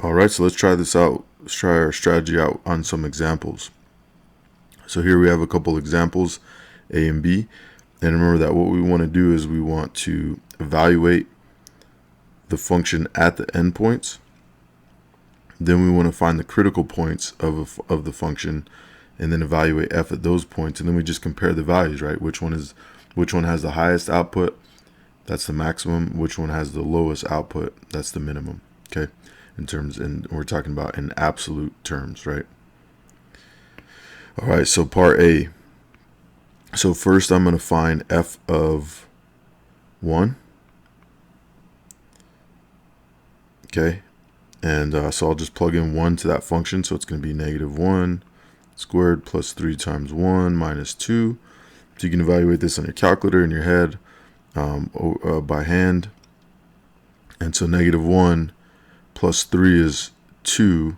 All right, so let's try this out. Let's try our strategy out on some examples. So here we have a couple examples, A and B. And remember that what we want to do is we want to evaluate the function at the endpoints. Then we want to find the critical points of the function, and then evaluate f at those points. And then we just compare the values, right? Which one has the highest output? That's the maximum. Which one has the lowest output? That's the minimum. Okay, and we're talking about in absolute terms, right? All right, so part A. So first I'm going to find f of 1. Okay, and so I'll just plug in 1 to that function. So it's going to be -1 squared plus 3 times 1 minus 2. So you can evaluate this on your calculator in your head by hand. And so -1 plus 3 is 2,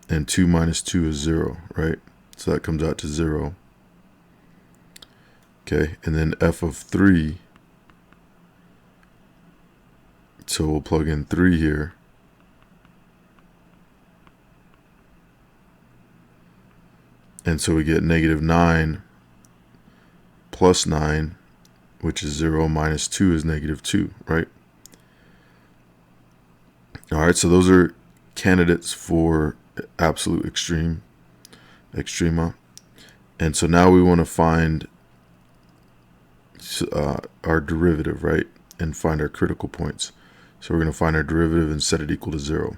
and 2 minus 2 is 0, right? So that comes out to 0. Okay, and then f of 3, so we'll plug in 3 here. And so we get -9 plus 9, which is 0, minus 2 is -2, right? All right, so those are candidates for absolute extrema. And so now we want to find our derivative, right? And find our critical points. So we're going to find our derivative and set it equal to 0.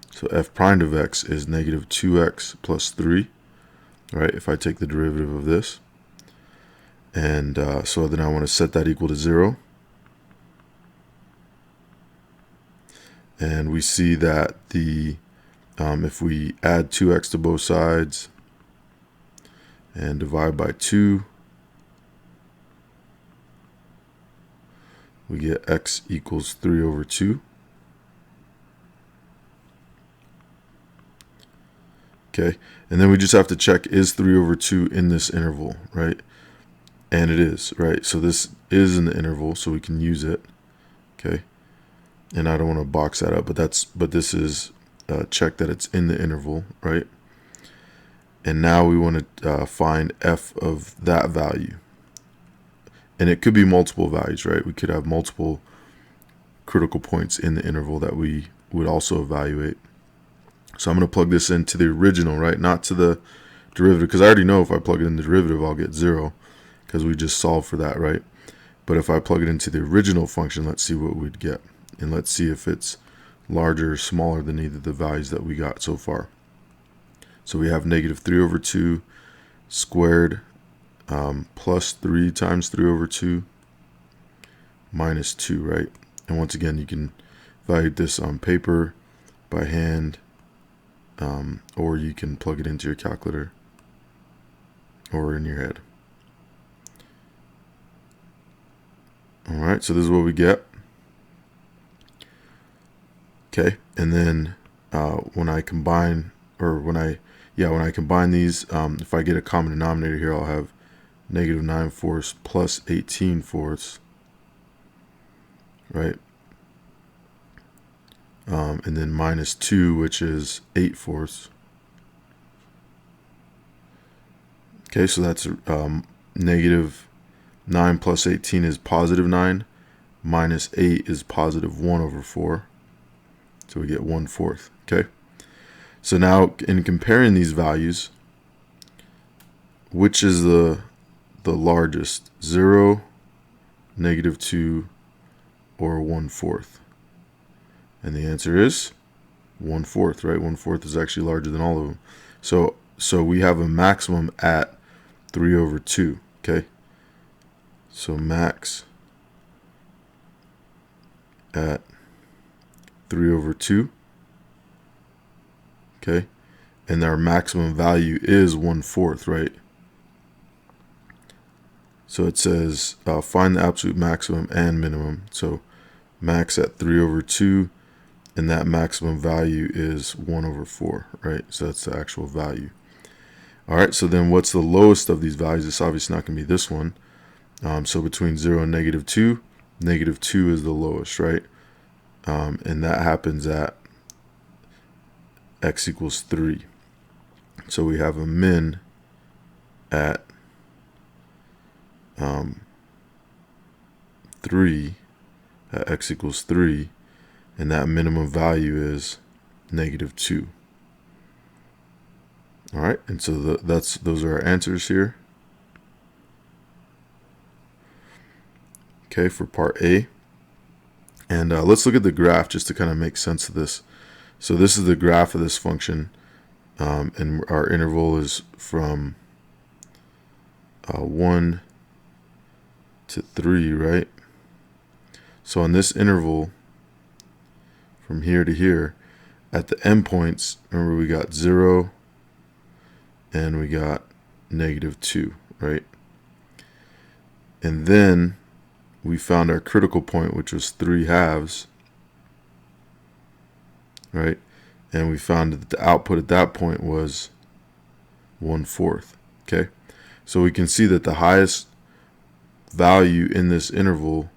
So f prime of x is -2x plus 3, right? If I take the derivative of this. And so then I want to set that equal to 0. And we see that if we add 2x to both sides and divide by 2, we get x equals 3 over 2. Okay, and then we just have to check, is 3 over 2 in this interval, right? And it is, right? So this is in the interval, so we can use it. Okay, and I don't want to box that up, but this is check that it's in the interval, right? And now we want to find f of that value. And it could be multiple values, right? We could have multiple critical points in the interval that we would also evaluate. So I'm going to plug this into the original, right? Not to the derivative, because I already know if I plug it in the derivative, I'll get 0, because we just solved for that, right? But if I plug it into the original function, let's see what we'd get. And let's see if it's larger or smaller than either the values that we got so far. So we have -3 over 2 squared plus 3 times 3 over 2 minus 2, right? And once again, you can evaluate this on paper, by hand, or you can plug it into your calculator or in your head. All right, so this is what we get. Okay, and then when I combine these, if I get a common denominator here, I'll have -9/4 plus 18/4, right? And then minus 2, which is 8/4. Okay, so that's -9 plus 18 is +9, minus 8 is +1/4. So we get 1/4. Okay. So now in comparing these values, which is the largest? 0, -2, or 1/4? And the answer is 1/4, right? 1/4 is actually larger than all of them. So we have a maximum at 3 over 2. Okay. So max at 3 over 2. Okay, and our maximum value is 1/4, right? So it says find the absolute maximum and minimum. So max at 3 over 2, and that maximum value is 1/4, right? So that's the actual value. All right, so then what's the lowest of these values? It's obviously not going to be this one. So between 0 and -2, -2 is the lowest, right? And that happens at x equals 3. So we have a min at 3, at x equals 3, and that minimum value is -2. All right, and so those are our answers here. Okay, for part A. And let's look at the graph just to kind of make sense of this. So this is the graph of this function, and our interval is from 1 to 3, right? So on this interval, from here to here, at the endpoints, remember we got 0 and we got -2, right? And then we found our critical point, which was 3/2, right? And we found that the output at that point was 1/4, okay? So we can see that the highest value in this interval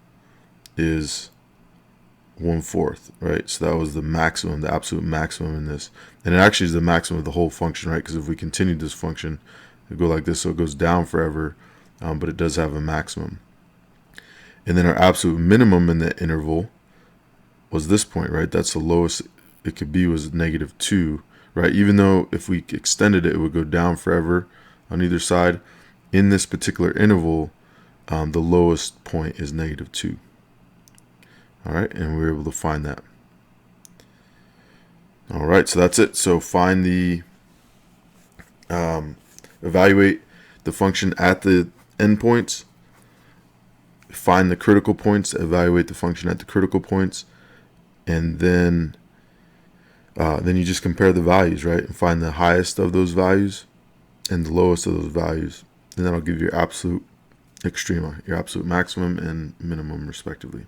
is 1/4, right? So that was the maximum, the absolute maximum in this. And it actually is the maximum of the whole function, right? Because if we continue this function, it go like this, so it goes down forever, but it does have a maximum. And then our absolute minimum in the interval was this point, right? That's the lowest it could be, was -2, right? Even though if we extended it, it would go down forever on either side. In this particular interval, the lowest point is -2. All right, and we were able to find that. All right, so that's it. So find the, evaluate the function at the endpoints, find the critical points, evaluate the function at the critical points, and then you just compare the values, right? And find the highest of those values and the lowest of those values. And that'll give you your absolute extrema, your absolute maximum and minimum respectively.